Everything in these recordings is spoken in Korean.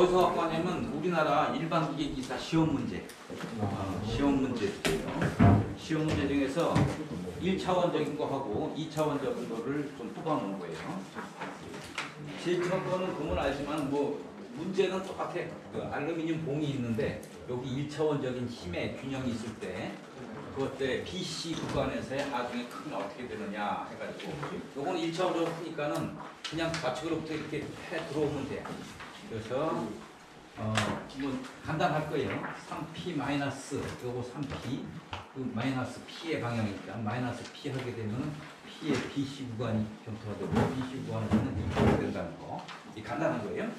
어디서 갖고 왔냐면 우리나라 일반 기계기사 시험 문제. 시험 문제예요. 시험 문제 중에서 1차원적인 거 하고 2차원적인 거를 좀 뽑아놓은 거예요. 제일 처음 거는 보면 알지만 뭐 문제는 똑같아. 그 알루미늄 봉이 있는데 여기 1차원적인 힘의 균형이 있을 때 그것 때 BC 구간에서의 하중의 크기는 어떻게 되느냐 해가지고 요거는 1차원적으로 크니까는 그냥 좌측으로부터 이렇게 해 들어오면 돼요. 그래서 뭐 간단할 거예요. 3P 마이너스 요거 3P 그 마이너스 P의 방향이니까 마이너스 P 하게 되면 P의 BC 구간이 변토가 되고 BC 구간에서는 이렇게 된다는 거. 이 간단한 거예요.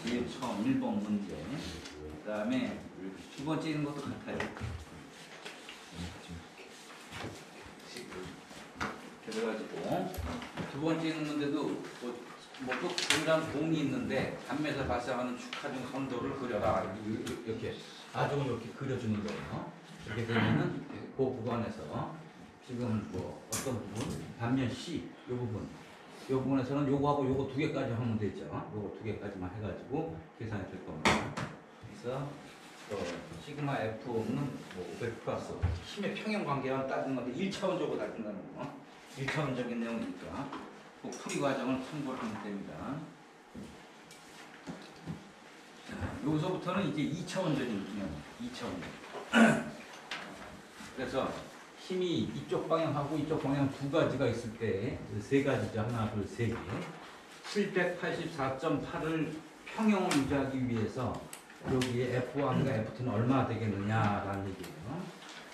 제일 처음 1번 문제. 그 다음에 두 번째 있는 것도 같아요. 그래가지고 두 번째 있는 문제도 뭐또 동일한 공이 있는데 단면에서 발생하는 축하중 선도를 그려라. 이렇게 아주 이렇게 그려주는 거예요. 이렇게 되면은 그 구간에서 지금 뭐 어떤 부분 단면 C 이 부분에서는 요거하고 요거 두 개까지 하면 되죠. 요거 두 개까지만 해가지고 계산이 될 겁니다. 그래서 시그마 F는 뭐 500 플러스 힘의 평형 관계와 따지는 건데 1차원적으로 따진다는 거. 1차원적인 내용이니까 그 풀이 과정을 참고를 하면 됩니다. 자, 여기서부터는 이제 2차원적인 개념, 2차원적. 그래서 힘이 이쪽 방향하고 이쪽 방향 두 가지가 있을 때 세 가지죠. 하나, 둘, 세 개. 784.8을 평형을 유지하기 위해서 여기에 F1과 F2는 얼마나 되겠느냐라는 얘기예요.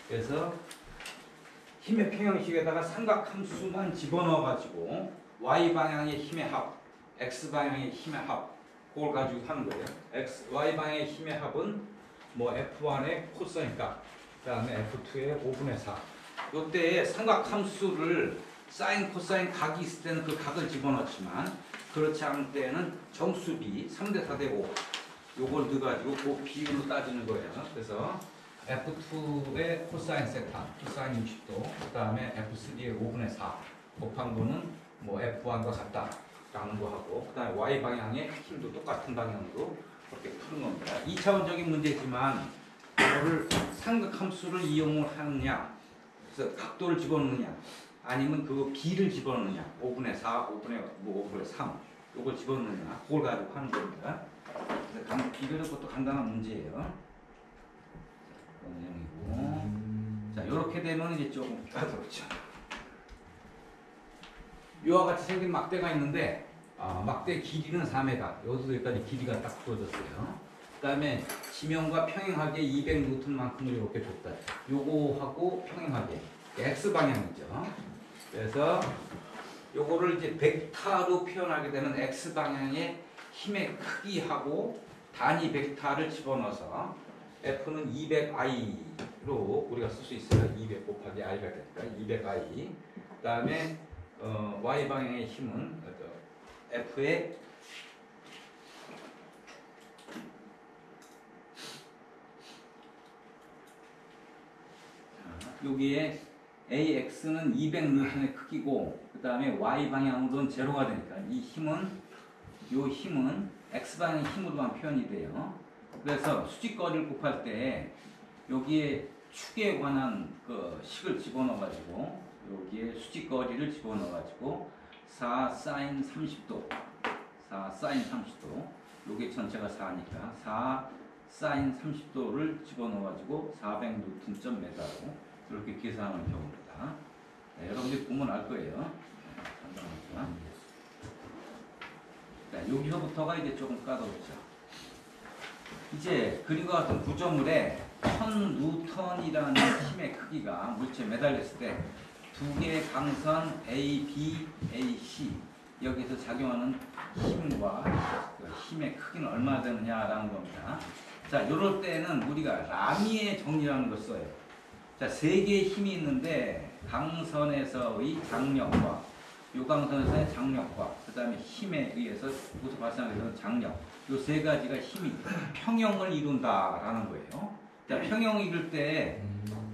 그래서 힘의 평형식에다가 삼각함수만 집어넣어가지고 Y 방향의 힘의 합, X 방향의 힘의 합, 그걸 가지고 하는 거예요. Y 방향의 힘의 합은 뭐 F1의 코사인 값, 그 다음에 F2의 5분의 4. 이때에 삼각함수를 사인, 코사인 각이 있을 때는 그 각을 집어넣지만 그렇지 않을 때는 정수비 3대 4대 5 요걸 넣어가지고 그 비율로 따지는 거예요. 그래서 F2의 코사인 세타, 코사인 60도, 그 다음에 F3의 5분의 4 곱한 거는 뭐 F1과 같다라는 거 하고, 그 다음에 Y 방향의 힘도 똑같은 방향으로 그렇게 푸는 겁니다. 2차원적인 문제지만 이거를 삼각함수를 이용을 하느냐, 그래서 각도를 집어넣느냐, 아니면 그 B를 집어넣느냐, 5분의 4, 5분의 3 요걸 집어넣느냐, 그걸 가지고 하는 겁니다. 그래서 비교는 것도 간단한 문제예요. 내용이고. 자, 이렇게 되면 이제 조금 까다롭죠. 이와 같이 생긴 막대가 있는데, 막대 길이는 4m. 여기서 여기까지 길이가 딱 주어졌어요. 그 다음에 지면과 평행하게 200N만큼을 이렇게 줬다. 요거하고 평행하게. X방향이죠. 그래서 요거를 이제 벡터로 표현하게 되는 X방향의 힘의 크기하고 단위 벡터를 집어넣어서 F는 200i로 우리가 쓸 수 있어요. 200 곱하기 i가 되니까 200i. 그 다음에 y 방향의 힘은 F의 여기에 AX는 200N의 크기고 그 다음에 y 방향으로는 제로가 되니까 이 힘은 X 방향의 힘으로만 표현이 돼요. 그래서 수직거리를 곱할 때 여기에 축에 관한 그 식을 집어넣어가지고 여기에 수직거리를 집어넣어가지고 4 사인 30도 4 사인 30도 요게 전체가 4니까 4 사인 30도를 집어넣어가지고 400Nm/m로 이렇게 계산하는 경우입니다. 네, 여러분들이 보면 알 거예요. 간단하니까. 자, 여기서부터가 이제 조금 까다롭죠. 이제 그림과 같은 구조물에 1000N이라는 힘의 크기가 물체에 매달렸을 때 두 개의 강선 A, B, A, C 여기에서 작용하는 힘과 그 힘의 크기는 얼마나 되느냐라는 겁니다. 자, 이럴 때는 우리가 라미의 정리라는 걸 써요. 자, 세 개의 힘이 있는데 강선에서의 장력과 요강선에서의 장력과 그 다음에 힘에 의해서 여기서 발생하게 되는 장력 요 세 가지가 힘이 평형을 이룬다라는 거예요. 자, 평형을 이룰 때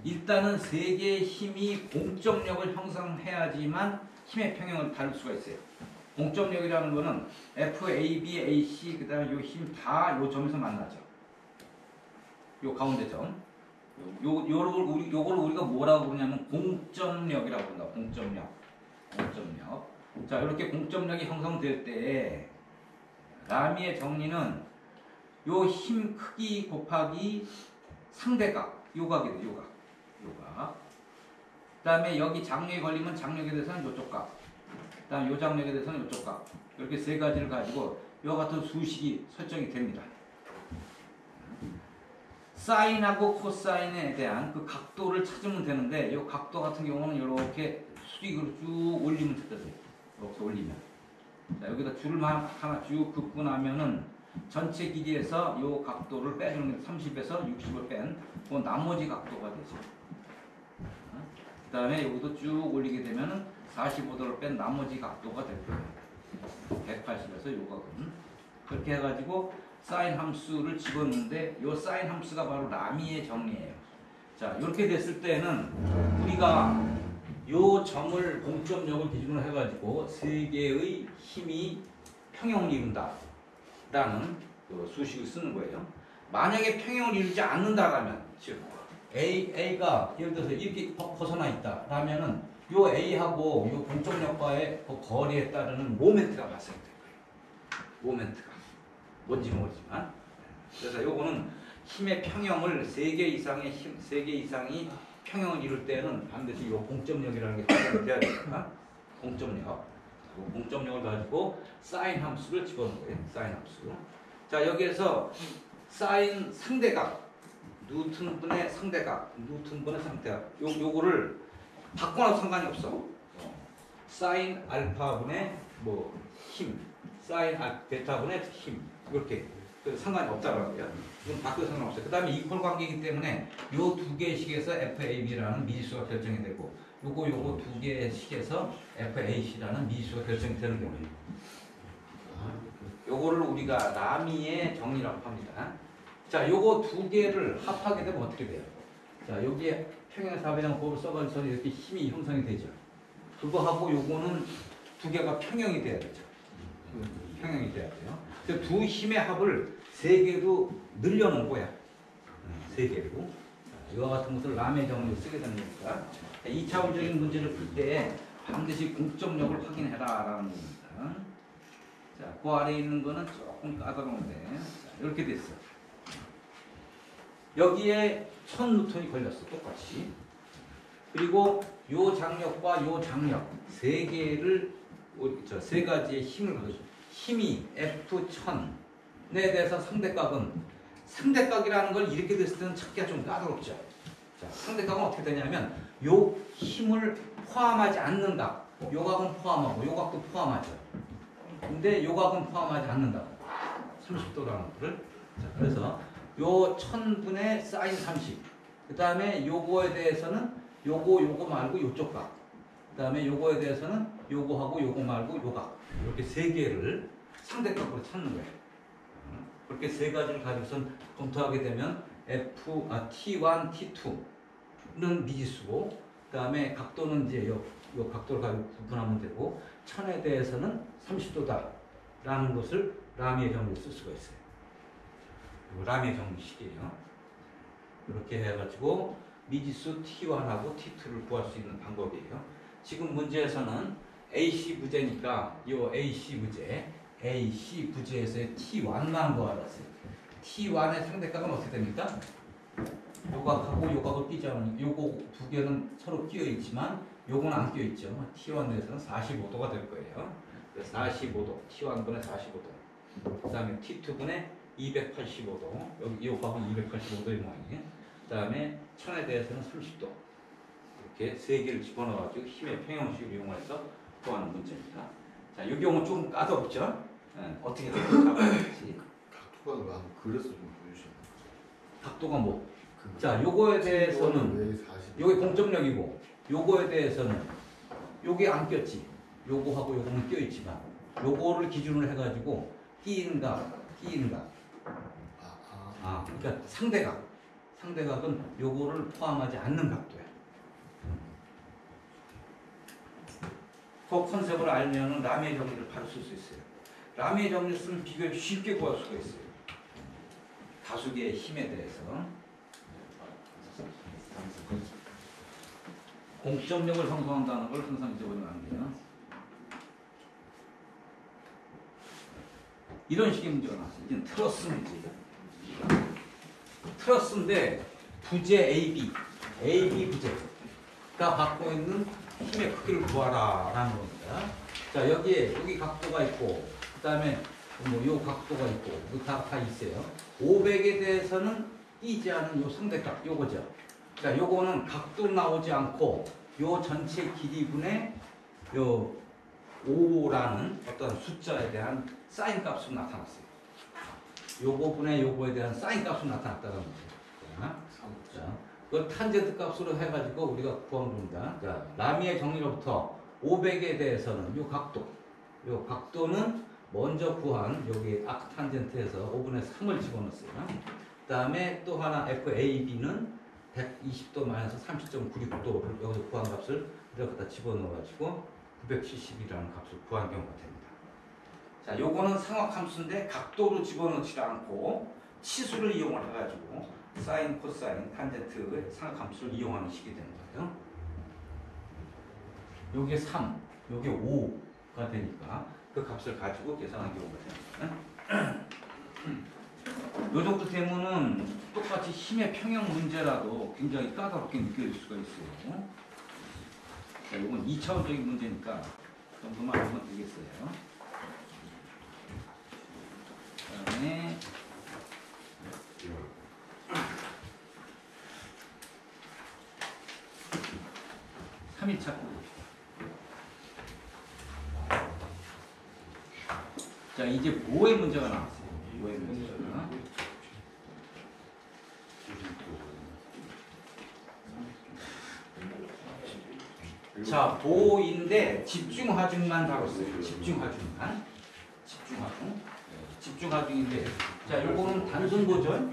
일단은 세 개의 힘이 공적력을 형성해야지만 힘의 평형을 다룰 수가 있어요. 공점력이라는 거는 F, A, B, A, C 그다음에 요 힘 다 요 점에서 만나죠. 요 가운데 점. 요걸 우리가 뭐라고 부르냐면 공점력이라고 부른다. 공점력. 자, 이렇게 공점력이 형성될 때 라미의 정리는 요 힘 크기 곱하기 상대각, 요각이 돼, 요각. 그 다음에 여기 장력이 걸리면 장력에 대해서는 요쪽 각. 그 다음에 요 장력에 대해서는 요쪽 각. 이렇게 세 가지를 가지고 요 같은 수식이 설정이 됩니다. 사인하고 코사인에 대한 그 각도를 찾으면 되는데 이 각도 같은 경우는 이렇게 수직으로 쭉 올리면 되거든요. 이렇게 올리면. 자, 여기다 줄을 하나 쭉 긋고 나면은 전체 길이에서 이 각도를 빼주는 게 30에서 60을 뺀 그 나머지 각도가 되죠. 그 다음에 여기도 쭉 올리게 되면은 45도를 뺀 나머지 각도가 될 거예요. 180에서 요각은. 그렇게 해가지고 사인 함수를 집었는데 이 사인 함수가 바로 라미의 정리예요. 자, 이렇게 됐을 때는 우리가 이 점을 공점력을 기준으로 해가지고 세 개의 힘이 평형을 이룬다 라는 그 수식을 쓰는 거예요. 만약에 평형을 이루지 않는다라면 즉 A가 예를 들어서 이렇게 벗어나 있다 라면은 요 A하고 요 공점력과의 그 거리에 따르는 모멘트가 발생될 거예요. 모멘트가 뭔지 모르지만. 그래서 요거는 힘의 평형을 세 개 이상의 힘, 세 개 이상이 평형을 이룰 때는 반드시 요 공점력이라는 게 발생이 돼야 됩니다. 공점력을 가지고 사인 함수를 집어넣은 거예요. 사인 함수. 자, 여기에서 사인 상대각, 뉴턴분의 상대각, 요거를 바꿔놔도 상관이 없어. 사인 알파분의 뭐 힘, 사인 베타분의 힘, 이렇게 상관이 없다고 해요. 이건 바꿔도 상관없어요. 그 다음에 이퀄 관계이기 때문에 요 두 개의 식에서 FAB라는 미지수가 결정이 되고 요거 두 개의 식에서 FAC라는 미지수가 결정이 되는 거예요. 요거를 우리가 라미의 정리라고 합니다. 자, 요거 두 개를 합하게 되면 어떻게 돼요? 자, 여기에 평행사변형 곱을 써가지고 이렇게 힘이 형성이 되죠. 그거하고 요거는 두 개가 평형이 돼야 되죠. 평형이 돼야 돼요. 그래서 두 힘의 합을 세 개로 늘려놓은 거야. 세 개로. 이와 같은 것을 라미의 정리로 쓰게 되는 거니까 2차원적인 문제를 풀 때 반드시 공점력을 확인해라라는 겁니다. 자, 그 아래에 있는 거는 조금 까다로운데 자, 이렇게 됐어. 여기에 1000N이 걸렸어. 똑같이. 그리고 요 장력과 요 장력 세 개를 세 가지의 힘을 가지고 힘이 F1000에 대해서 상대각이라는 걸 이렇게 됐을 때는 찾기가 좀 까다롭죠. 자, 상대각은 어떻게 되냐면 요 힘을 포함하지 않는 각, 요 각은 포함하고 요 각도 포함하죠. 근데 요 각은 포함하지 않는다고. 30도라는 거를. 자, 그래서 요 1000분의 사인 30. 그 다음에 요거에 대해서는 요거 말고 요쪽 각. 그 다음에 요거에 대해서는 요거하고 요거 말고 요 각. 이렇게 세 개를 상대각으로 찾는 거예요. 그렇게 세 가지를 가지고선 검토하게 되면 T1, T2는 미지수고, 그 다음에 각도는 이제 요 각도를 가지고 구분하면 되고, 1000에 대해서는 30도다 라는 것을 라미의 정리로 쓸 수가 있어요. 라미의 정리식이에요. 이렇게 해가지고 미지수 T1하고 T2를 구할 수 있는 방법이에요. 지금 문제에서는 AC 부재니까 요 AC 부재에서의 T1만 구하랬어요. T1의 상대각은 어떻게 됩니까? 요각하고 요각을 끼지 않으면 요거 두 개는 서로 끼어 있지만 요거는 안 끼어 있죠. T1에서는 45도가 될 거예요. 45도, T1분의 45도. 그 다음에 T2분의 285도. 여기 요각은 285도의 모양이에요. 그 다음에 1000에 대해서는 30도. 이렇게 세 개를 집어넣어가지고 힘의 평형식을 이용해서 구하는 문제입니다. 자, 이 경우 조금 까다롭죠? 네, 어떻게 잡아야 될지. 각도가 그래서 좀 보여주시면. 각도가 뭐? 자, 요거에 대해서는 요게 공점력이고, 요거에 대해서는 요게 안 꼈지. 요거하고 요거는 껴 있지만, 요거를 기준으로 해가지고 끼인가. 그러니까 상대각은 요거를 포함하지 않는 각도야. 그 컨셉을 알면은 라미의 정리를 바로 쓸 수 있어요. 라미의 정리를 쓰면 비교적 쉽게 구할 수가 있어요. 다수계의 힘에 대해서. 공점력을 형성한다는 걸 항상 잊어버리면 안 돼요. 이런 식의 문제가 나왔어요. 이제 트러스 문제예요. 트러스인데 부재 AB 부재가 갖고 있는 힘의 크기를 구하라라는 겁니다. 자, 여기 각도가 있고, 그 다음에 요 각도가 있고, 다 있어요. 500에 대해서는 띄지 않은 요 상대값, 요거죠. 자, 요거는 각도 나오지 않고, 요 전체 길이분의 요 5라는 어떤 숫자에 대한 사인 값으로 나타났어요. 요거 분의 요거에 대한 사인 값으로 나타났다는 거죠. 자, 그 탄젠트 값으로 해가지고 우리가 구한 겁니다. 자, 라미의 정리로부터 500에 대해서는 요 각도는 먼저 구한 여기 아크탄젠트에서 5분의 3을 집어넣었어요. 그 다음에 또 하나 FAB는 120도 마이너스 30.96도를 여기서 구한 값을 여기다 집어넣어가지고 970이라는 값을 구한 경우가 됩니다. 자, 요거는 상학함수인데 각도로 집어넣지 않고 치수를 이용을 해가지고 사인, 코사인, 탄젠트의 상학함수를 이용하는 식이 되는 거예요. 요게 3, 요게 5가 되니까 그 값을 가지고 계산한 경우가 됩니다. 요 정도 되면은 똑같이 힘의 평형 문제라도 굉장히 까다롭게 느껴질 수가 있어요. 자, 이건 2차원적인 문제니까 그 정도만 알면 되겠어요. 그 다음에 3일차. 자, 이제 모의 문제가 나왔어요. 모의 문제가. 자, 보인데 집중하중만 다뤘어요. 집중하중만. 집중하중인데, 자, 요거는 단순보죠.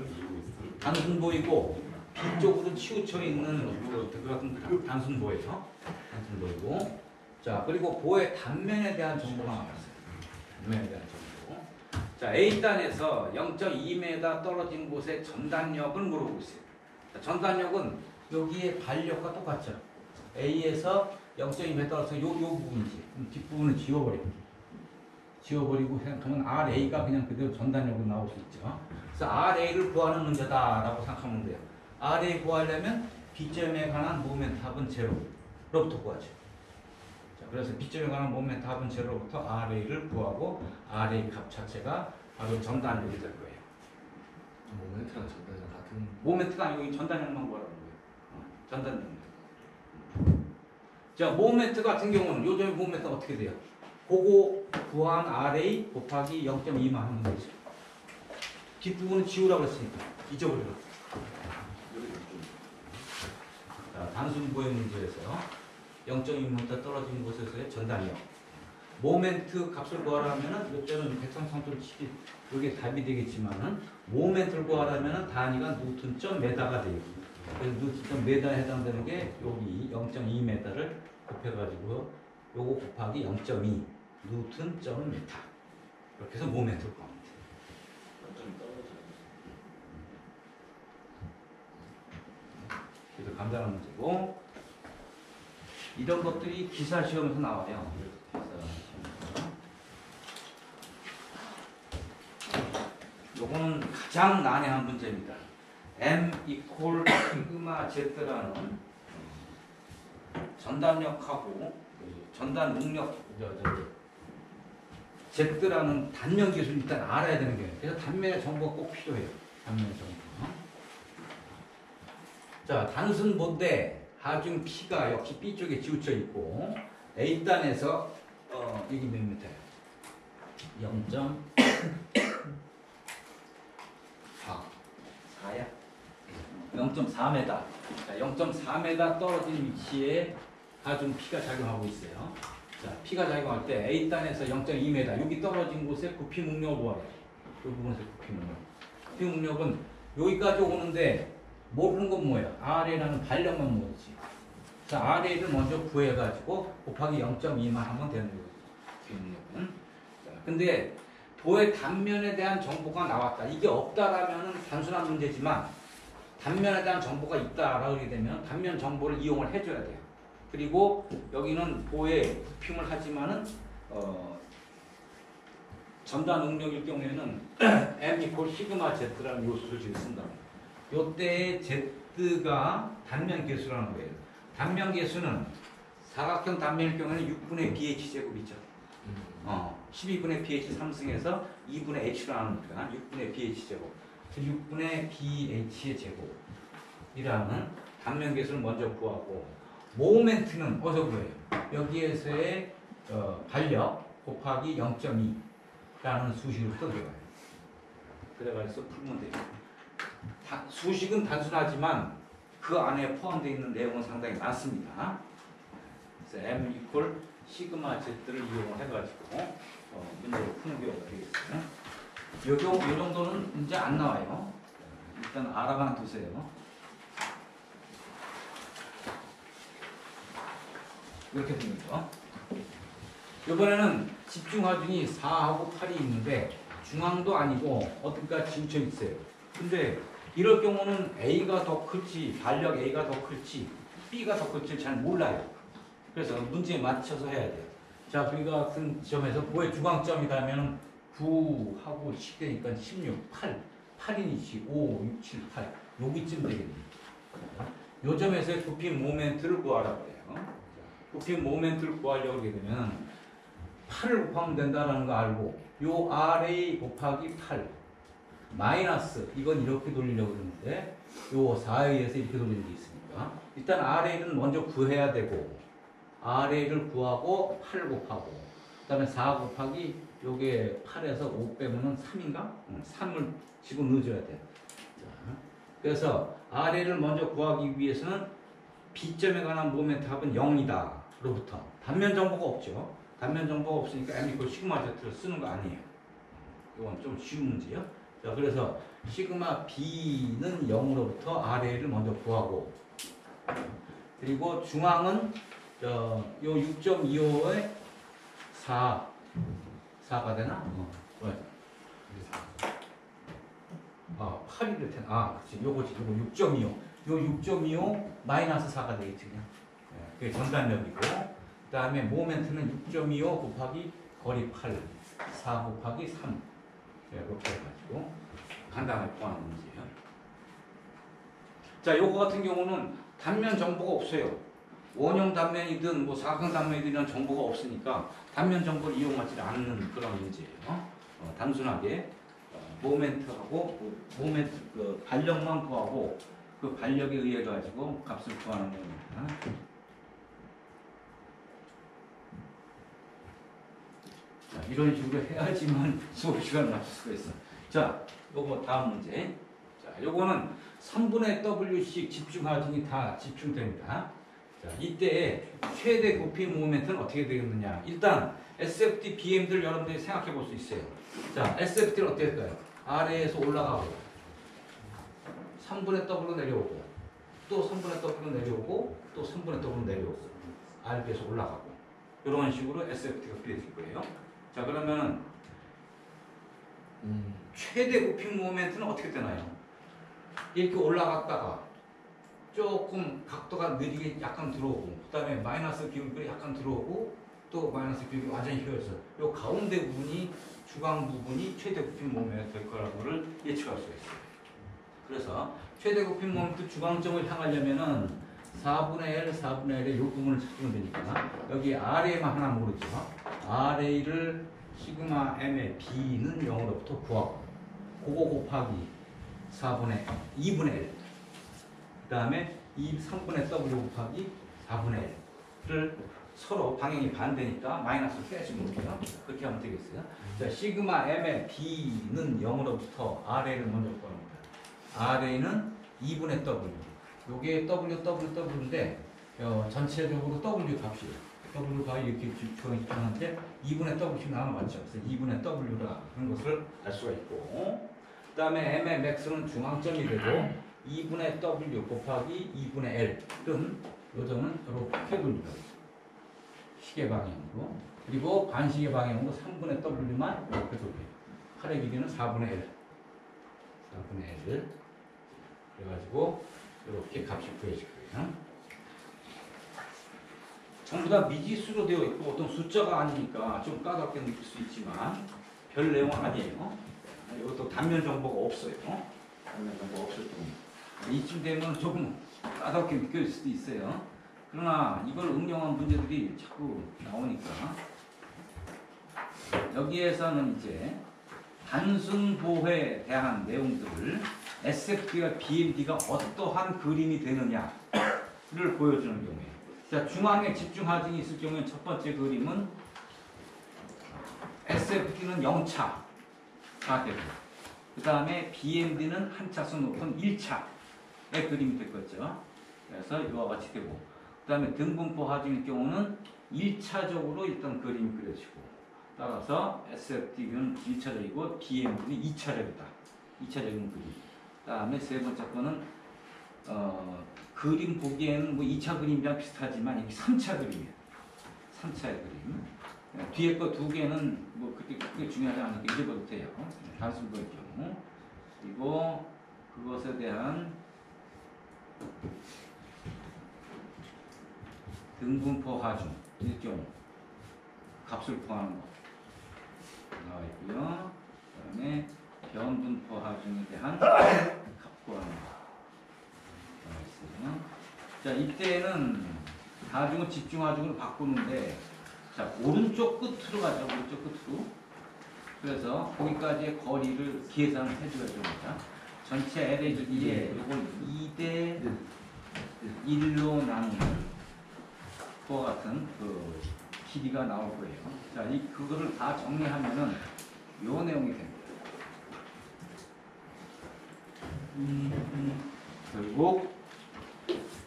단순보이고 뒤쪽으로 치우쳐 있는 그런 단순보예요. 단순보이고. 자, 그리고 보의 단면에 대한 정보가 나왔어요. 단면에 대한 정보. 자, A단에서 0.2m 떨어진 곳의 전단력을 물어보고 있어요. 자, 전단력은 여기에 발력과 똑같죠. A에서 0.2m 떨어져서 요 부분이지. 뒷부분은 지워버리고 생각하면 RA가 그냥 그대로 전단력으로 나올 수 있죠. 그래서 RA를 구하는 문제다라고 생각하면 돼요. RA 구하려면 B점에 관한 모멘트 합은 제로로부터 구하죠. 자, 그래서 B점에 관한 모멘트 합은 제로로부터 RA를 구하고 RA 값 자체가 바로 전단력이 될 거예요. 모멘트랑 전단이랑 같은. 모멘트가 아니고 전단력만 구하라는 거예요. 전단력. 자, 모멘트 같은 경우는 요즘에 모멘트가 어떻게 돼요? 그거 구한 RA 곱하기 0.2만 하는 거죠. 뒷부분은 지우라고 했으니까 잊어버려라. 자, 단순보의 문제에서 0.2m 떨어진 곳에서의 전단력. 모멘트 값을 구하려면은 이때는 백상상토를 치기 이게 답이 되겠지만은 모멘트를 구하려면은 단위가 뉴턴.m가 돼요. 그래서 뉴턴.m에 해당되는 게 여기 0.2m를 곱해가지고 요거 곱하기 0.2 뉴턴.m 이렇게 해서 모멘트를 구하면 돼요. 그래서 간단한 문제고 이런 것들이 기사 시험에서 나와요. 요거는 가장 난해한 문제입니다. M equal 시그마 Z라는 전단력하고 전단 능력 Z라는 단면 기술을 일단 알아야 되는 거예요. 그래서 단면의 정보가 꼭 필요해요. 단면의 정보. 자, 단순 본데 하중 P가 역시 B 쪽에 지우쳐 있고 A단에서 여기 몇 미터예요? 0.4야? 0.4m. 자, 0.4m 떨어진 위치에 하중 P가 작용하고 있어요. 자, P가 작용할 때 A단에서 0.2m 여기 떨어진 곳에 부피 능력을 구하래요. 이 부분에서 부피 능력. 부피 능력은 여기까지 오는데 모르는 건 뭐예요? R이라는 발력만 모르지. 자, RA를 먼저 구해가지고 곱하기 0.2만 하면 되는 거죠. 자, 근데 도의 단면에 대한 정보가 나왔다. 이게 없다라면 단순한 문제지만 단면에 대한 정보가 있다라고 하게 되면 단면 정보를 이용을 해줘야 돼요. 그리고 여기는 도의 부핑을 하지만은 전달 능력일 경우에는 m 이퀄 시그마 z라는 요소를 지금 쓴다. 요때의 z가 단면 계수라는 거예요. 단면 계수는 사각형 단면일 경우에는 6분의 bh 제곱이죠. 12분의 bh 3승에서 2분의 h로 나누니까 6분의 bh 제곱. 6분의 bh의 제곱이라는 단면 계수를 먼저 구하고 모멘트는 어디서 구해요? 여기에서의 반력 곱하기 0.2라는 수식을 써줘요. 그래가지고 풀면 돼요. 수식은 단순하지만 그 안에 포함되어 있는 내용은 상당히 많습니다. 그래서 m 이퀄 시그마 z를 이용을 해가지고 문제를 푸는 경우가 되겠어요. 요 정도는 이제 안 나와요. 일단 알아만 두세요. 이렇게 됩니다. 이번에는 집중하중이 4하고 8이 있는데 중앙도 아니고 어딘가 지우쳐 있어요. 근데 이럴 경우는 A가 더 클지 반력 A가 더 클지 B가 더 클지 잘 몰라요. 그래서 문제에 맞춰서 해야 돼요. 자, 우리가 같은 점에서 9의 중앙점이라면 9하고 10 되니까 16, 8, 8이니치 5, 6, 7, 8 여기쯤 되겠네요. 요 점에서의 부핀 모멘트를 구하라고 해요. 부핀 모멘트를 구하려고 하게 되면 8을 곱하면 된다는 거 알고 요 RA 곱하기 8 마이너스 이건 이렇게 돌리려고 그러는데 요 4에 의해서 이렇게 돌리는 게 있으니까 일단 RA는 먼저 구해야 되고 RA를 구하고 8 곱하고 그 다음에 4 곱하기 요게 8에서 5 빼면은 3인가? 3을 집어넣어줘야 돼. 자, 그래서 RA를 먼저 구하기 위해서는 B점에 관한 모멘트 합은 0이다. 로부터 단면 정보가 없죠. 단면 정보가 없으니까 m 이퀄 시그마 z를 쓰는 거 아니에요. 이건 좀 쉬운 문제예요. 자, 그래서 시그마 b는 0으로부터 RA를 먼저 구하고 그리고 중앙은 요 6.25에 4가 되나? 왜? 8이 될 텐데. 그렇지. 요거지. 요거 6.25. 요 6.25 마이너스 4가 되겠지, 그냥. 그게 전단력이고. 그 다음에 모멘트는 6.25 곱하기 거리 8. 4 곱하기 3. 이렇게 해가지고 간단하게 구하는 문제예요. 자, 요거 같은 경우는 단면 정보가 없어요. 원형 단면이든 뭐 사각형 단면이든 이런 정보가 없으니까 단면 정보를 이용하지 않는 그런 문제예요. 단순하게 모멘트하고 모멘트 그 반력만 구하고 그 반력에 의해 가지고 값을 구하는 겁니다. 자, 이런 식으로 해야지만 수업 시간을 맞출 수가 있어. 자, 요거 다음 문제. 자, 요거는 3분의 W씩 집중하중이 다 집중됩니다. 자, 이때 최대 부핀 모멘트는 어떻게 되겠느냐? 일단 SFT BM들 여러분들이 생각해 볼 수 있어요. 자, SFT는 어떻게 될까요? 아래에서 올라가고 3분의 W로 내려오고 또 3분의 W로 내려오고 또 3분의 W로 내려오고 RB에서 올라가고 이런 식으로 SFT가 그려질 거예요. 자, 그러면은 최대 부핀 모멘트는 어떻게 되나요? 이렇게 올라갔다가 조금 각도가 느리게 약간 들어오고 그 다음에 마이너스 기울기가 약간 들어오고 또 마이너스 기울기가 완전히 휘어서 요 가운데 부분이 주강 부분이 최대 부핀 모멘트 될 거라고를 예측할 수 있어요. 그래서 최대 부핀 모멘트 주강점을 향하려면은 4분의 L, 4분의 L의 요 부분을 찾으면 되니까 여기 RA만 하나 모르죠. RA를 시그마 M의 B는 0으로부터 구하고 그거 곱하기 2분의 L 그 다음에 3분의 W 곱하기 4분의 L을 서로 방향이 반대니까 마이너스 빼주면 돼요. 그렇게 하면 되겠어요. 자, 시그마 M의 B는 0으로부터 RA를 먼저 구합니다. RA는 2분의 W 요게 W인데 전체적으로 W 값이에요. W 값이 이렇게 집중하는데 2분의 W씩 나오면 맞죠. 그래서 2분의 W라는 것을 알 수가 있고 그 다음에 M의 맥스는 중앙점이 되고 2분의 W 곱하기 2분의 L은 요점은 이렇게 돌려. 시계 방향으로. 그리고 반시계 방향으로 3분의 W만 이렇게 돌려요. 팔의 길이는 4분의 L. 4분의 L. 그래가지고 이렇게 값이 구해질 거예요. 전부 다 미지수로 되어 있고 어떤 숫자가 아니니까 좀 까다롭게 느낄 수 있지만 별 내용은 아니에요. 이것도 단면 정보가 없어요. 단면 정보가 없을 뿐. 이쯤 되면 조금 까다롭게 느껴질 수도 있어요. 그러나 이걸 응용한 문제들이 자꾸 나오니까 여기에서는 이제 단순 보호에 대한 내용들을 SFD와 BMD가 어떠한 그림이 되느냐를 보여주는 경우에 자, 중앙에 집중 하중이 있을 경우에 첫 번째 그림은 SFD는 0차가 되고 그 다음에 BMD는 한 차수 높은 1차의 그림이 될 거죠. 그래서 이와 같이 되고 그 다음에 등분포 하중일 경우는 1차적으로 일단 그림이 그려지고 따라서 SFD는 1차적이고 BMD는 2차적이다. 2차적인 그림. 그 다음에 세 번째 거는 그림 보기에는 뭐 2차 그림이랑 비슷하지만 이게 3차 그림이에요. 3차의 그림. 뒤에 거 두 개는 뭐 그렇게 중요하지 않으니까 잊어버려도 돼요. 단순 보일 경우. 그리고 그것에 대한 등분포 하중 일 경우 값을 구하는 거 나와 있고요. 그 다음에 변분포 하중에 대한 값 구하는 거. 자, 이때는 하중을 집중 하중으로 바꾸는데 자, 오른쪽 끝으로 가죠. 오른쪽 끝으로. 그래서 거기까지의 거리를 계산을 해줘야 됩니다. 전체 L의 길이에 이걸 2대 1로 나누는 그와 같은 그 길이가 나올 거예요. 자, 그거를 다 정리하면은 요 내용이 됩니다. 결국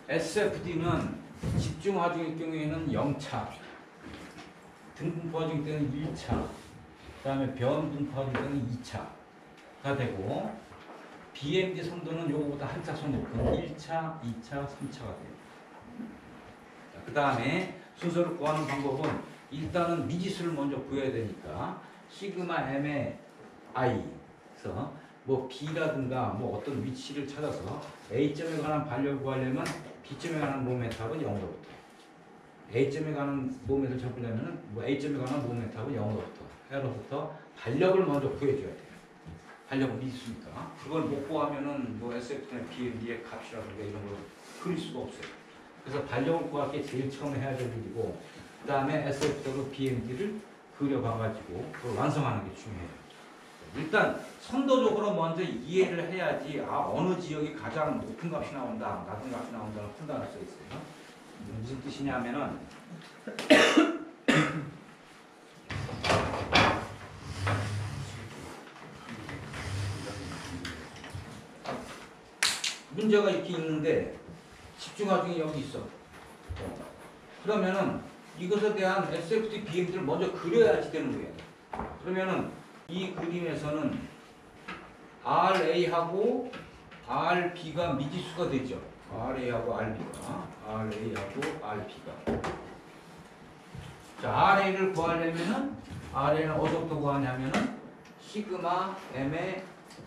SFD는 집중 하중일 경우에는 0차, 등분포 하중 때는 1차, 그 다음에 변분포 하중 때는 2차가 되고 BMD 선도는 요거보다 한 차수 높은 1차, 2차, 3차가 돼요. 그 다음에 순서를 구하는 방법은 일단은 미지수를 먼저 구해야 되니까 시그마 M의 I에서 뭐 B라든가 뭐 어떤 위치를 찾아서 A점에 관한 반력을 구하려면 B점에 관한 모멘탑은 0으로부터 A점에 관한 모멘을 잡으려면 뭐 A점에 관한 모멘탑은 0으로부터 해로부터 반력을 먼저 구해줘야 돼요. 반력은 미지수니까 그걸 못 구하면은 뭐 SF나 BMD의 값이라든가 이런 걸 그릴 수가 없어요. 그래서 반력을 구할 게 제일 처음에 해야 될 일이고 그 다음에 SF로 BMD를 그려봐가지고 그걸 완성하는 게 중요해요. 일단 선도적으로 먼저 이해를 해야지 어느 지역이 가장 높은 값이 나온다, 낮은 값이 나온다는 판단할 수 있어요. 무슨 뜻이냐면은 문제가 이렇게 있는데 집중하중이 여기 있어. 그러면은 이것에 대한 SFD, BMD를 먼저 그려야지 되는 거예요. 그러면은 이 그림에서는 RA하고 RB가 미지수가 되죠. RA하고 RB가. 자, RA를 구하려면은 RA는 어디서부터 구하냐면은 시그마 M의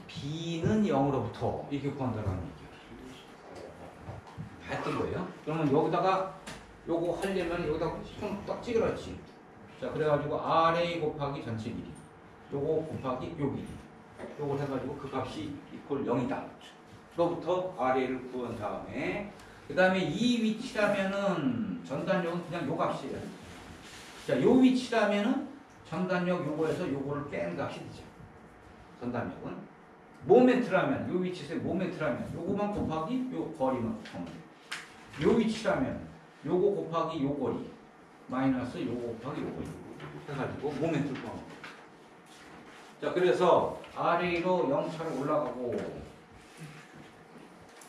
B는 0으로부터 이렇게 구한다는 얘기예요. 했던 거예요. 그러면 여기다가 요거 하려면 여기다가 손 딱 찌그렇지. 자, 그래가지고 RA 곱하기 전체 길이. 요거 곱하기 요 길이. 요걸 해가지고 그 값이 이퀄 0이다. 그로부터 RA를 구한 다음에 그 다음에 이 위치라면은 전단력은 그냥 요 값이에요. 자, 요 위치라면은 전단력 요거에서 요거를 뺀 값이 되죠. 전단력은. 모멘트라면 요 위치에서 모멘트라면 요거만 곱하기 요 거리만 곱하면 돼요. 요 위치라면 요거 곱하기 요 거리 마이너스 요거 곱하기 요 거리 해가지고 모멘트를 구하면 돼요. 자, 그래서 RA로 0차로 올라가고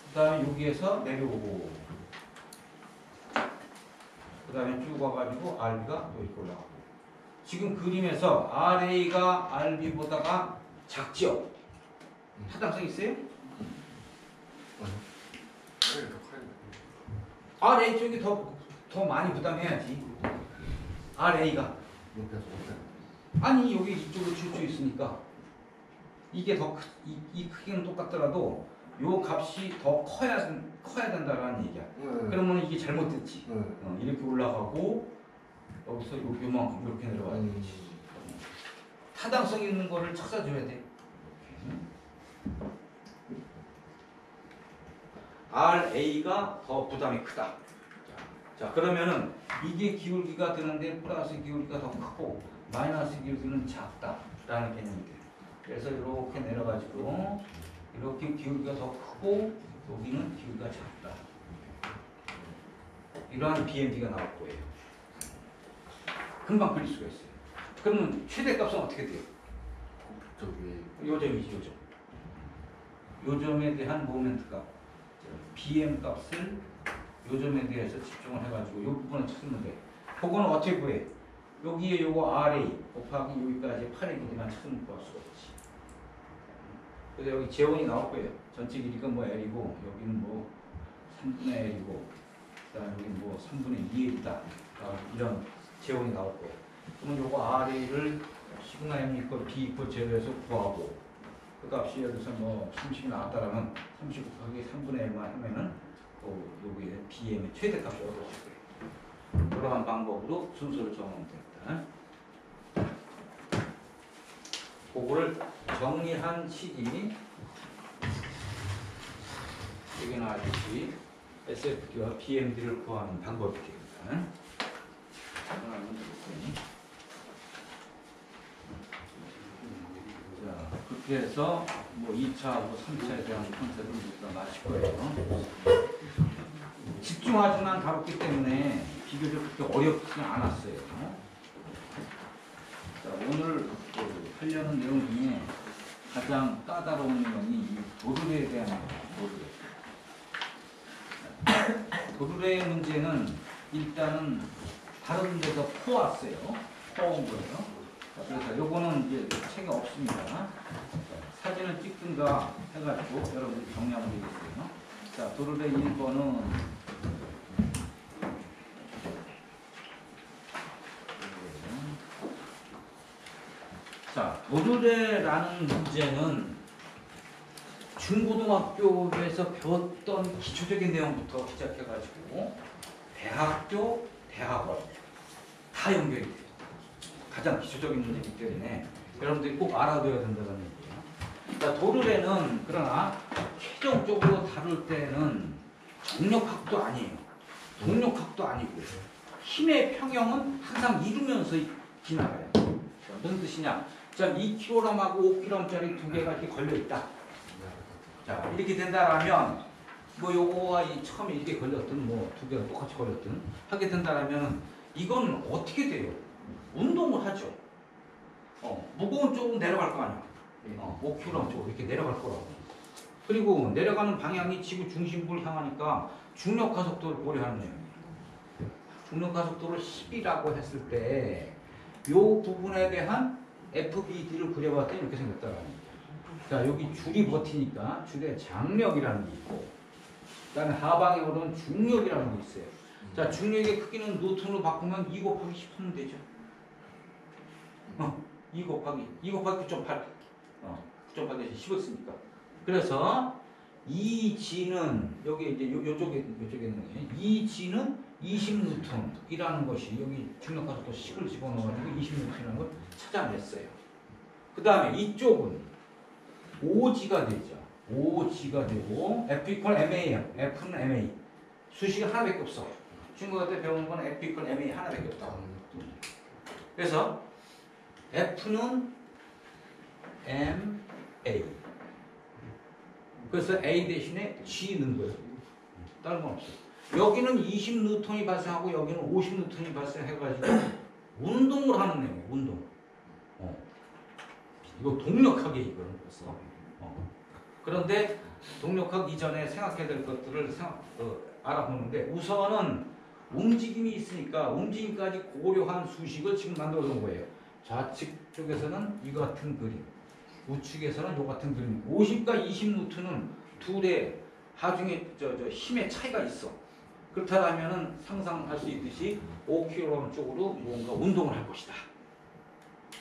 그 다음에 여기에서 내려오고 그 다음에 쭉 와가지고 RB가 여기 올라가고 지금 그림에서 RA가 RB보다가 작죠? 타당성 있어요? RA 쪽이 더 많이 부담해야지. RA가. 옆에서 못해. 아니 여기 이쪽으로 칠수 있으니까 이게 이 크기는 똑같더라도 요 값이 더 커야 된다라는 얘기야. 그러면 이게 잘못됐지. 이렇게 올라가고 여기서 요만큼 이렇게 내려와야 되지. 타당성 있는 거를 찾아줘야 돼. RA가 더 부담이 크다. 자 그러면은 이게 기울기가 드는데 플러스 기울기가 더 크고 마이너스 기울기는 작다라는 개념이 돼요. 그래서 이렇게 내려가지고 이렇게 기울기가 더 크고 여기는 기울기가 작다. 이러한 BMD가 나올 거예요. 금방 그릴 수가 있어요. 그러면 최대값은 어떻게 돼요? 저기 요점이지 요점. 요점에 대한 모멘트 값 BM 값을 요점에 대해서 집중을 해가지고 이 부분을 찾으면 돼. 그거는 어떻게 구해? 여기에 요거 RA 곱하기 여기까지 8의 길이만 찾으면 구할 수가 없지. 그래서 여기 재원이 나올 거예요. 전체 길이가 뭐 L이고 여기는 뭐 3분의 L이고 그다음에 여기는 뭐 3분의 2L이다. 이런 재원이 나올 거예요. 그러면 요거 RA를 시그마 M 이퀄 B 이퀄 제로에서 구하고 그 값이 여기서 뭐 30이 나왔다라면 30 곱하기 3분의 1만 하면은 여기에 BM의 최대값이 얻어질 거예요. 그러한 방법으로 순서를 정하면 됩니다. 그거를 정리한 식이 여기 나와있듯이 SFD와 BMD를 구하는 방법이 됩니다. 자, 그렇게 해서 뭐 2차하고 3차에 대한 컨셉을 우리가 마칠 거예요. 집중하지만 다뤘기 때문에 비교적 그렇게 어렵지 않았어요. 자, 오늘 하려는 내용 중에 가장 까다로운 내용이 이 도르래에 대한 거예요. 도르래의 문제는 일단은 다른 데서 퍼왔어요. 퍼온 거예요. 그래서 요거는 이제 책이 없습니다. 사진을 찍든가 해가지고 여러분들이 정리하면 되겠어요. 자, 도르래 1번은 자, 도르래라는 문제는 중고등학교에서 배웠던 기초적인 내용부터 시작해가지고 대학교, 대학원 다 연결이 돼요. 가장 기초적인 문제이기 때문에 여러분들이 꼭 알아둬야 된다는 얘기예요. 자, 도르래는 그러나 최종적으로 다룰 때는 정력학도 아니에요. 동력학도 아니고 힘의 평형은 항상 이루면서 지나가요. 무슨 뜻이냐? 자, 2kg하고 5kg짜리 두 개가 이렇게 걸려있다. 자, 이렇게 된다라면 뭐 요거와 이 처음에 이렇게 걸렸든 뭐 두 개가 똑같이 걸렸든 하게 된다라면 이건 어떻게 돼요? 운동을 하죠. 무거운 쪽은 내려갈 거 아니야. 5kg 쪽 이렇게 내려갈 거라고. 그리고 내려가는 방향이 지구 중심부를 향하니까 중력 가속도를 고려하는 내용이에요. 중력 가속도를 10이라고 했을 때 이 부분에 대한 FBD를 그려봤더니 이렇게 생겼다라는 거예요. 자, 여기 줄이 버티니까 줄에 장력이라는 게 있고, 그 다음에 하방에 오르는 중력이라는 게 있어요. 자, 중력의 크기는 뉴턴으로 바꾸면 2 곱하기 10 하면 되죠. 2 곱하기 9.8. 9.8 대신 10을 쓰니까. 그래서 이 G는 여기 이제 요쪽에 있는 이 G는 20뉴턴이라는 것이 여기 중력가속도 10을 집어넣어가지고 20뉴턴이라는 걸 찾아냈어요. 그 다음에 이쪽은 OG가 되죠. OG가 되고 F equal MAM. F는 MA. 수식이 하나밖에 없어. 중국어 때 배우는 건 F equal MA 하나밖에 없다. 그래서 F는 MA. 그래서 A 대신에 G 넣은 거예요. 다른 건 없어요. 여기는 20뉴턴이 발생하고 여기는 50뉴턴이 발생해가지고 운동을 하는 내용이에요. 운동. 이거 동력학에 이거는 벌써. 그런데 동력학 이전에 생각해야 될 것들을 알아보는데 우선은 움직임이 있으니까 움직임까지 고려한 수식을 지금 만들어 놓은 거예요. 좌측 쪽에서는 이 같은 그림, 우측에서는 이 같은 그림. 50과 20뉴턴은 둘의 하중에 힘의 차이가 있어. 그렇다면은 상상할 수 있듯이 5kg 쪽으로 뭔가 운동을 할 것이다.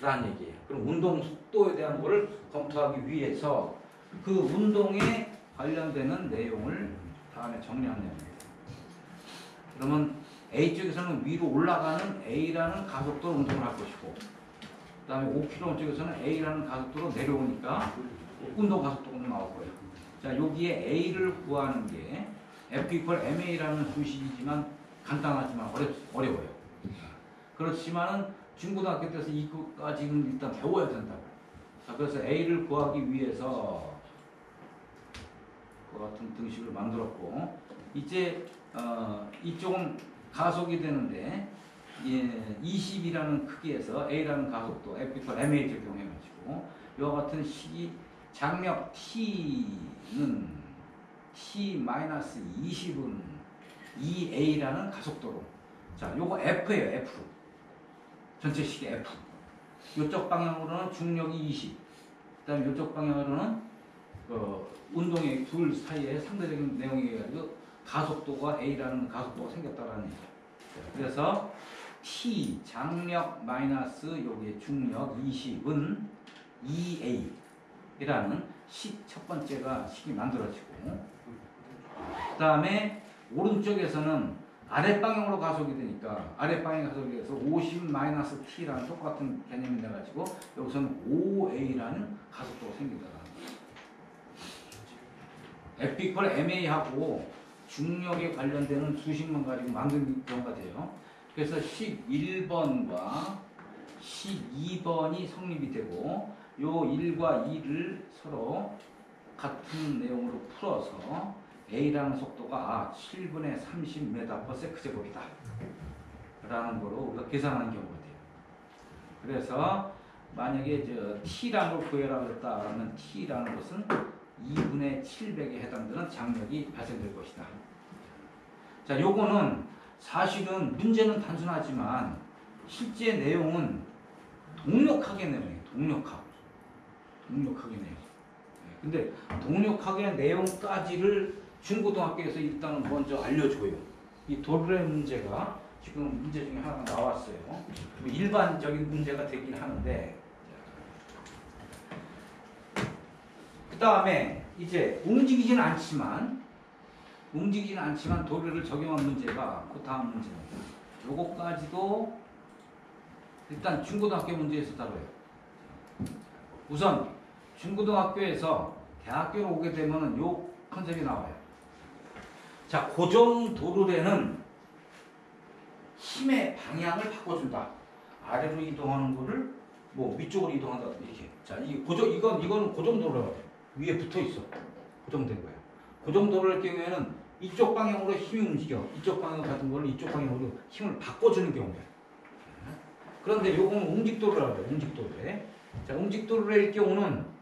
라는 얘기예요. 그럼 운동 속도에 대한 거를 검토하기 위해서 그 운동에 관련되는 내용을 다음에 정리하는 내용입니다. 그러면 A 쪽에서는 위로 올라가는 A라는 가속도로 운동을 할 것이고, 그 다음에 5km 쪽에서는 A라는 가속도로 내려오니까 운동 가속도가 나올 거예요. 자, 여기에 A를 구하는 게 F=ma라는 수식이지만 간단하지만 어려워요. 그렇지만은 중고등학교 때서 이거까지는 일단 배워야 된다고. 자, 그래서 A를 구하기 위해서 그 같은 등식을 만들었고, 이제 이쪽은 가속이 되는데 20이라는 크기에서 A라는 가속도 F=ma 적용해가지고 이와 같은 식이 장력 T는 T-20은 2A라는 가속도로. 자, 요거 F예요. F. 전체식의 F. 이쪽 방향으로는 중력이 20. 그 다음에 이쪽 방향으로는 운동의 둘 사이에 상대적인 내용이 가지고 가속도가 A라는 가속도가 생겼다라는 얘기죠. 그래서 T 장력 마이너스 여기에 중력 20은 2A이라는 식 첫 번째가 식이 만들어지고, 그 다음에 오른쪽에서는 아랫방향으로 가속이 되니까 아랫방향 가속이 돼서 50-T라는 똑같은 개념이 돼가지고 여기서는 5A라는 가속도가 생기더라. F=ma하고 중력에 관련되는 수식만 가지고 만든 경우가 돼요. 그래서 11번과 12번이 성립이 되고 요 1과 2를 서로 같은 내용으로 풀어서 A라는 속도가 7분의 30m/s 제곱이다 라는 거로 우리가 계산하는 경우가 돼요. 그래서 만약에 T라는 걸 구해라 그랬다 그러면 T라는 것은 2분의 700에 해당되는 장력이 발생될 것이다. 자, 요거는 사실은 문제는 단순하지만 실제 내용은 동력학의 내용이에요. 동력학의 내용. 근데 동력학의 내용까지를 중고등학교에서 일단은 먼저 알려줘요. 이 도르래 문제가 지금 문제 중에 하나가 나왔어요. 일반적인 문제가 되긴 하는데, 그 다음에 이제 움직이지는 않지만 도르래를 적용한 문제가 그 다음 문제입니다. 요거까지도 일단 중고등학교 문제에서 다뤄요. 우선 중고등학교에서 대학교로 오게 되면 요 컨셉이 나와요. 자, 고정 도르래는 힘의 방향을 바꿔준다. 아래로 이동하는 거를 뭐 위쪽으로 이동한다 이렇게. 자, 이거는 고정 도르래가 돼요. 위에 붙어 있어. 고정된 거야. 고정 도르래일 경우에는 이쪽 방향으로 힘이 움직여. 이쪽 방향 같은 거를 이쪽 방향으로 힘을 바꿔주는 경우야. 그런데 요거는 움직도르래라고 해요. 움직도르래. 자, 움직도르래일 경우는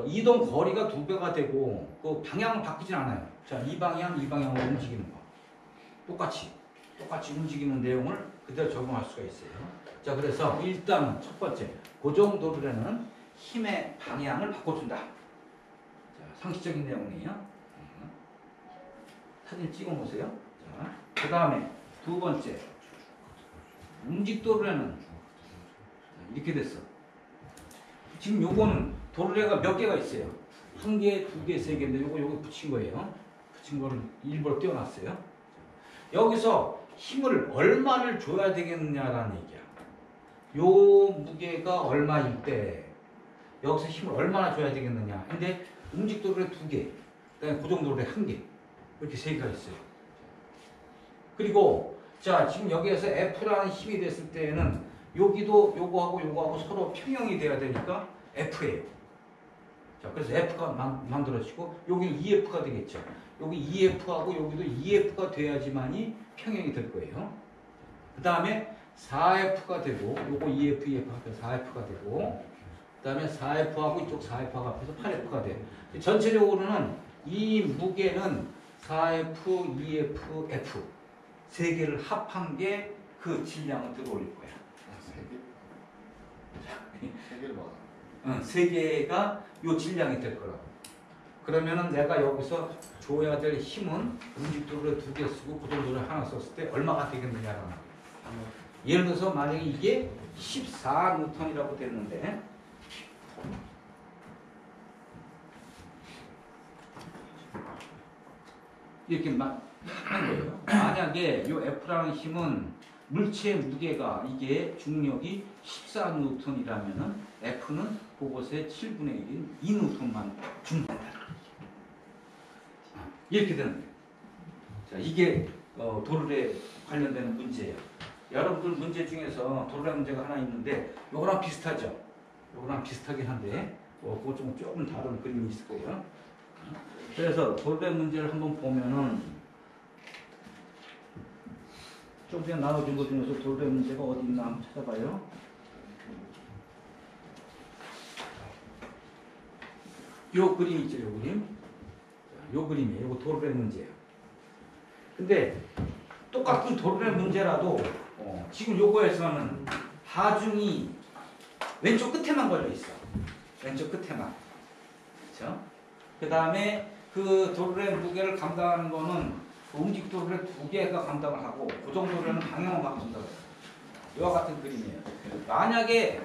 이동 거리가 2배가 되고 그 방향을 바뀌진 않아요. 자, 이 방향으로 움직이는 거. 똑같이 움직이는 내용을 그대로 적용할 수가 있어요. 자, 그래서 일단 첫 번째 고정 도르래는 힘의 방향을 바꿔준다. 자, 상식적인 내용이에요. 사진 찍어 놓으세요. 자, 그 다음에 두 번째 움직 도르래는 이렇게 됐어. 지금 요거는 도르래가 몇 개가 있어요. 1개, 2개, 3개인데 요거 붙인 거예요. 붙인 거를 일부러 띄워놨어요. 여기서 힘을 얼마를 줘야 되겠느냐라는 얘기야. 요 무게가 얼마일 때 여기서 힘을 얼마나 줘야 되겠느냐. 근데 움직 도르래 2개, 그다음에 고정 도르래 1개, 이렇게 3개가 있어요. 그리고 자, 지금 여기에서 F라는 힘이 됐을 때에는 여기도 요거하고 서로 평형이 돼야 되니까 F예요. 자, 그래서 F가 만들어지고 여기는 EF가 되겠죠. 여기 EF하고 여기도 EF가 돼야지만이 평형이 될 거예요. 그 다음에 4F가 되고 요거 EF, EF 합해서 4F가 되고, 그 다음에 4F하고 이쪽 4F 합해서 8F가 돼요. 전체적으로는 이 무게는 4F, EF, F 3개를 합한 게 그 질량을 들어올릴 거야. 3개를 봐. 응, 3개가 요 질량이 될 거라고. 그러면은 내가 여기서 줘야 될 힘은 음직도를 2개 쓰고 고정도를 하나 썼을 때 얼마가 되겠느냐라는 거예요. 예를 들어서 만약에 이게 14N이라고 됐는데 이렇게 하는 거예요. 만약에 이 F라는 힘은 물체의 무게가 이게 중력이 14N이라면은 F는 그것의 7분의 1인 2N만 준다는 이렇게 되는 거예요. 자, 이게 도르래 관련된 문제예요. 여러분들 문제 중에서 도르래 문제가 하나 있는데 요거랑 비슷하죠. 요거랑 비슷하긴 한데 그거 조금 다른 그림이 있을 거예요. 그래서 도르래 문제를 한번 보면은 좀 전에 나눠준 것 중에서 도르래 문제가 어디 있나 한번 찾아봐요. 요 그림 있죠, 요 그림. 요 그림이에요. 요거 도르래 문제예요. 근데 똑같은 도르래 문제라도 지금 요거에서는 하중이 왼쪽 끝에만 걸려 있어. 왼쪽 끝에만. 그렇죠? 그 다음에 그 도르래 무게를 감당하는 거는 음직 도르래 2개가 감당을 하고 고정 도르래는 방향만 감당을 해요. 이와 같은 그림이에요. 만약에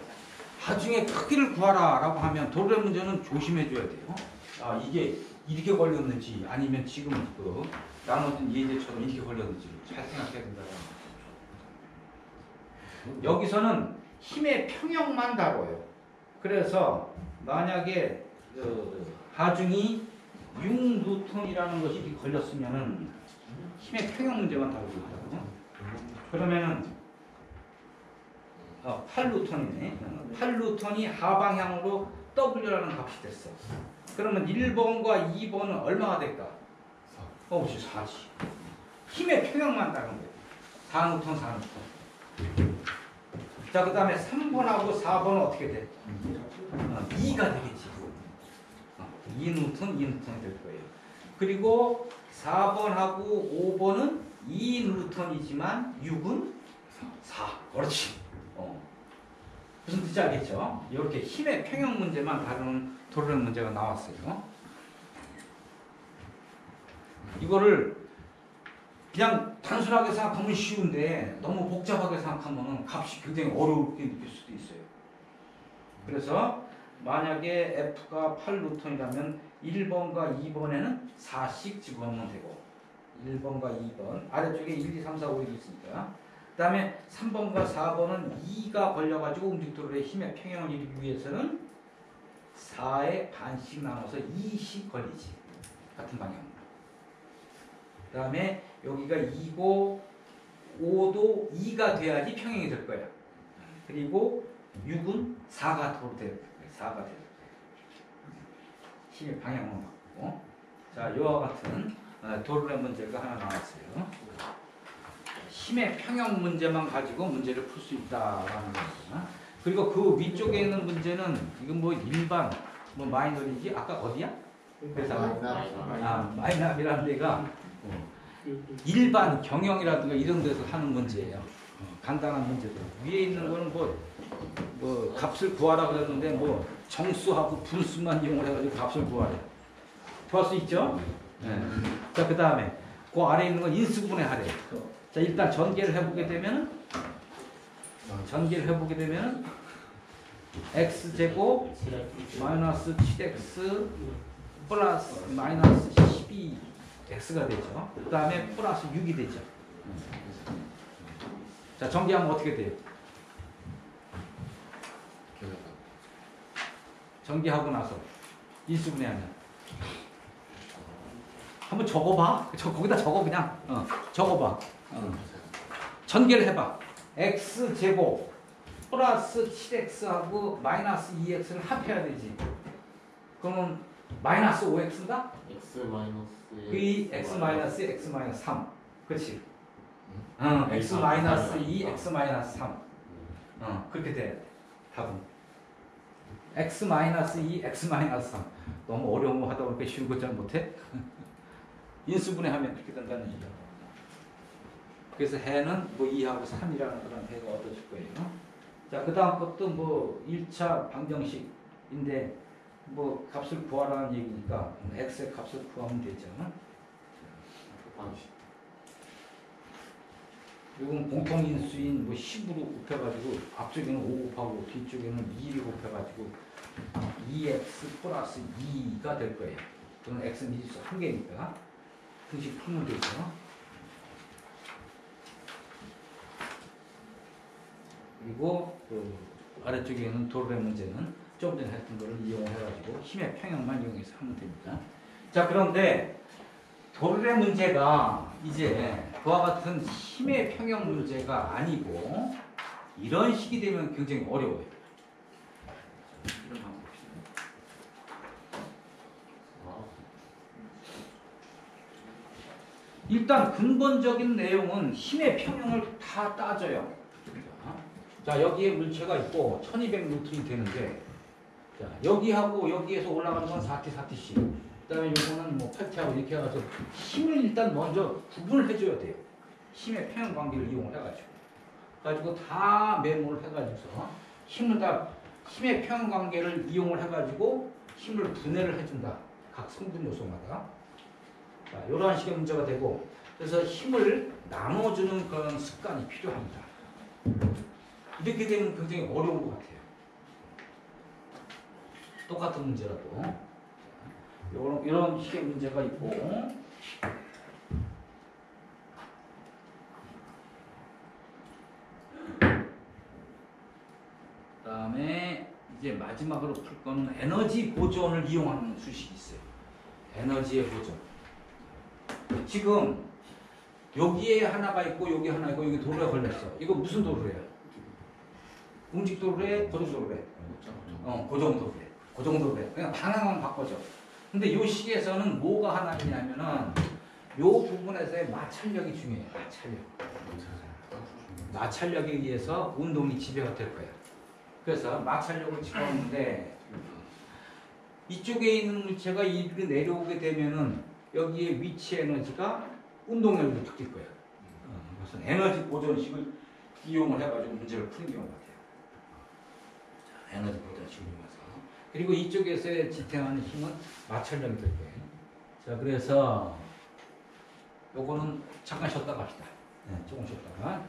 하중의 크기를 구하라 라고 하면 도르래 문제는 조심해 줘야 돼요. 아, 이게 이렇게 걸렸는지 아니면 지금 그 나눠진 예제처럼 이렇게 걸렸는지 잘 생각해야 된다. 여기서는 힘의 평형만 다뤄요. 그래서 만약에 하중이 6N이라는 것이 이렇게 걸렸으면은 힘의 평형 문제만 다루고 있다고요. 그러면은 8N이네. 8N이 하방향으로 W라는 값이 됐어. 그러면 1번과 2번은 얼마가 될까? 4지. 힘의 평형만 다른 거예요. 4N, 4N. 자, 그 다음에 3번하고 4번은 어떻게 돼? 2가 되겠지. 2N, 2N이 될 거예요. 그리고 4번하고 5번은 2N이지만 6은 4. 그렇지. 무슨 뜻인지 알겠죠? 이렇게 힘의 평형 문제만 다루는 도르래 문제가 나왔어요. 이거를 그냥 단순하게 생각하면 쉬운데 너무 복잡하게 생각하면 값이 굉장히 어렵게 느낄 수도 있어요. 그래서 만약에 F가 8N이라면 1번과 2번에는 4씩 집어넣으면 되고 1번과 2번 아래쪽에 1, 2, 3, 4, 5 이렇게 있으니까 그 다음에 3번과 4번은 2가 걸려가지고 음직도로의 힘의 평형을 이루기 위해서는 4의 반씩 나눠서 2씩 걸리지. 같은 방향으로. 그 다음에 여기가 2고 5도 2가 돼야지 평형이 될 거야. 그리고 6은 4가 더 될 거야. 4가 될 거야. 힘의 방향만 바꾸고. 자, 이와 같은 도르래 문제가 하나 나왔어요. 힘의 평형 문제만 가지고 문제를 풀 수 있다라는 겁니다. 그리고 그 위쪽에 있는 문제는 이건 뭐 일반 뭐 마이너리지 아까 어디야? 그래서 마이너리라는 데가 일반 경영이라든가 이런 데서 하는 문제예요. 간단한 문제들. 위에 있는 거는 뭐 값을 구하라 그랬는데 뭐 정수하고 분수만 이용해가지고 값을 구하래. 구할 수 있죠? 네. 자, 그 다음에 그 아래에 있는 건 인수분해 하래. 자, 일단 전개를 해보게 되면은 x제곱 마이너스 7x 플러스 마이너스 12x가 되죠. 그 다음에 플러스 6이 되죠. 자, 전개하면 어떻게 돼요? 전개하고 나서 인수분해하면 한번 적어봐. 거기다 적어 그냥. 적어봐. 전개를 해봐. x제곱 플러스 7x하고 마이너스 2x를 합해야 되지. 그러면 마이너스 5x인가? x 마이너스 그 x 마이너스 x 마이너스 3. 그렇지. x 마이너스 2 x 마이너스 3. 그렇게 돼야 돼. 답은 x 마이너스 2 x 마이너스 3. 너무 어려운 거 하다 보니까 쉬운 거 잘 못해? 인수분해하면 그렇게 된다는 얘기죠. 그래서 해는 뭐 2하고 3이라는 그런 해가 얻어질 거예요. 자, 그 다음 것도 뭐 1차 방정식인데 뭐 값을 구하라는 얘기니까 x의 값을 구하면 되죠. 아, 이건 공통인수인 뭐 10으로 곱해가지고 앞쪽에는 5 곱하고 뒤쪽에는 2를 곱해가지고 2x 플러스 2가 될 거예요. 그건 x는 미지수 한 개니까 등식 풀면 되죠. 그리고 그 아래쪽에는 도르의 문제는 좀 전에 했던 거를 이용해가지고 힘의 평형만 이용해서 하면 됩니다. 자, 그런데 도르의 문제가 이제 그와 같은 힘의 평형 문제가 아니고 이런 식이 되면 굉장히 어려워요. 이런 방법 봅시다. 아, 일단 근본적인 내용은 힘의 평형을 다 따져요. 자, 여기에 물체가 있고 1200뉴턴이 되는데, 자, 여기하고 여기에서 올라가는 건 4T, 4T씩. 그 다음에 요거는 뭐 8T하고 이렇게 해가지고 힘을 일단 먼저 구분을 해줘야 돼요. 힘의 평형 관계를 이용해가지고. 가지고 다 메모를 해가지고서 힘의 평형 관계를 이용을 해가지고 힘을 분해를 해준다. 각 성분 요소마다. 자, 이런 식의 문제가 되고, 그래서 힘을 나눠주는 그런 습관이 필요합니다. 이렇게 되면 굉장히 어려운 것 같아요. 똑같은 문제라도. 이런 식의 문제가 있고, 그 다음에 이제 마지막으로 풀 거는 에너지 보존을 이용하는 수식이 있어요. 에너지의 보존. 지금 여기에 하나가 있고 여기 하나 있고 여기 도로에 걸렸어. 이거 무슨 도로예요? 움직 도로에, 고정 도로에. 고정 도로에. 고정 도로에. 그냥 방향만 바꿔줘. 근데 이 식에서는 뭐가 하나 있냐면은 이 부분에서의 마찰력이 중요해요. 마찰력. 마찰력에 의해서 운동이 지배가 될 거예요. 그래서 마찰력을 집어넣는데 이쪽에 있는 물체가 이렇게 내려오게 되면은 여기에 위치 에너지가 운동력으로 바뀔 거예요. 그래서 에너지 보존식을 이용을 해가지고 문제를 푸는 경우가 돼요. 자, 에너지 보존식을 이용해서. 그리고 이쪽에서의 지탱하는 힘은 마찰력이 될 거예요. 자, 그래서 요거는 잠깐 쉬었다 갑시다. 네, 조금 쉬었다가.